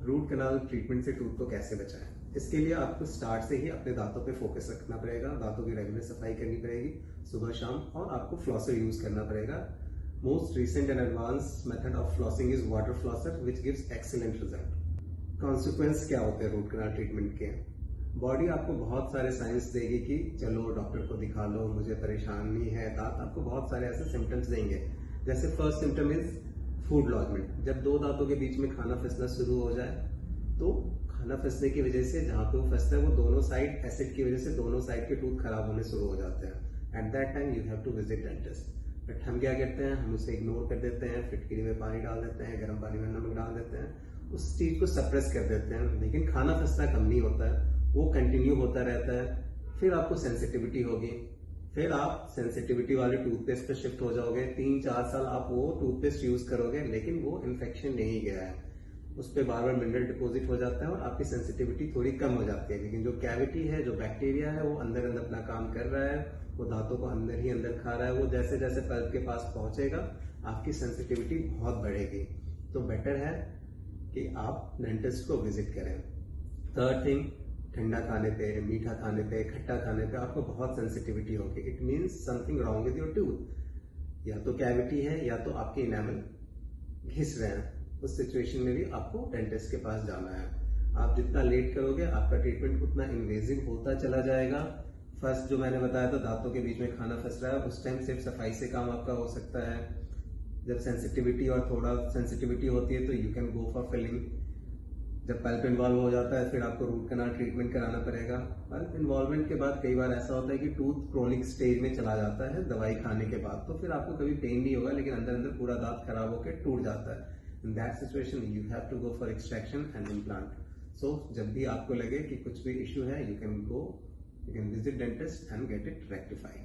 Root canal treatment से tooth को कैसे बचाएं। इसके लिए आपको स्टार्ट से ही अपने दांतों पे फोकस रखना पड़ेगा। दांतों की रेगुलर सफाई करनी पड़ेगी सुबह शाम, और आपको फ्लॉसर यूज करना पड़ेगा। Most recent and advance method of flossing is water flosser which gives excellent result. Consequence क्या होते हैं रूट कनाल ट्रीटमेंट के? बॉडी आपको बहुत सारे साइंस देगी कि चलो डॉक्टर को दिखा लो, मुझे परेशानी है। दांत आपको बहुत सारे ऐसे सिम्टम्स देंगे। जैसे first symptom is food lodgement. जब दो दांतों के बीच में खाना फंसना शुरू हो जाए, तो खाना फंसने की वजह से जहां पे वो फंसता है वो दोनों साइड एसिड की वजह से दोनों साइड के टूथ खराब होने शुरू हो जाते हैं। At that time you have to visit dentist. But हम क्या करते हैं, हम उसे इग्नोर कर देते हैं, फिटकरी में पानी डाल देते हैं, गर्म पानी में नमक डाल देते हैं, उस चीज को सप्रेस कर देते हैं। लेकिन खाना फंसना कम नहीं होता है, वो कंटिन्यू होता रहता है। फिर आपको सेंसिटिविटी होगी, फिर आप सेंसिटिविटी वाले टूथपेस्ट पे शिफ्ट हो जाओगे। 3-4 साल आप वो टूथपेस्ट यूज करोगे, लेकिन वो इन्फेक्शन नहीं गया है, उस पर बार बार मिनरल डिपॉजिट हो जाता है और आपकी सेंसिटिविटी थोड़ी कम हो जाती है। लेकिन जो कैविटी है, जो बैक्टीरिया है, वो अंदर अंदर अपना काम कर रहा है, वो दांतों को अंदर ही अंदर खा रहा है। वो जैसे जैसे पल्प के पास पहुंचेगा आपकी सेंसिटिविटी बहुत बढ़ेगी। तो बेटर है कि आप डेंटिस्ट को विजिट करें। थर्ड थिंग, ठंडा खाने पे, मीठा खाने पे, खट्टा खाने पे आपको बहुत सेंसिटिविटी होगी। It means something wrong with your tooth. या तो कैविटी है या तो आपके इनेमल घिस रहे हैं। उस सिचुएशन में भी आपको डेंटिस्ट के पास जाना है। आप जितना लेट करोगे आपका ट्रीटमेंट उतना इन्वेजिव होता चला जाएगा। फर्स्ट जो मैंने बताया था, दांतों के बीच में खाना फंस रहा है, उस टाइम सिर्फ सफाई से काम आपका हो सकता है। जब सेंसिटिविटी और थोड़ा सेंसिटिविटी होती है तो you can go for filling. जब पल्प इन्वॉल्व हो जाता है फिर आपको रूट कनाल ट्रीटमेंट कराना पड़ेगा। पल्प इन्वॉल्वमेंट के बाद कई बार ऐसा होता है कि टूथ क्रोनिक स्टेज में चला जाता है दवाई खाने के बाद, तो फिर आपको कभी पेन नहीं होगा, लेकिन अंदर अंदर पूरा दांत खराब होकर टूट जाता है। In that situation you have to go for extraction and implant. So जब भी आपको लगे कि कुछ भी इश्यू है, you can visit dentist and get it rectified.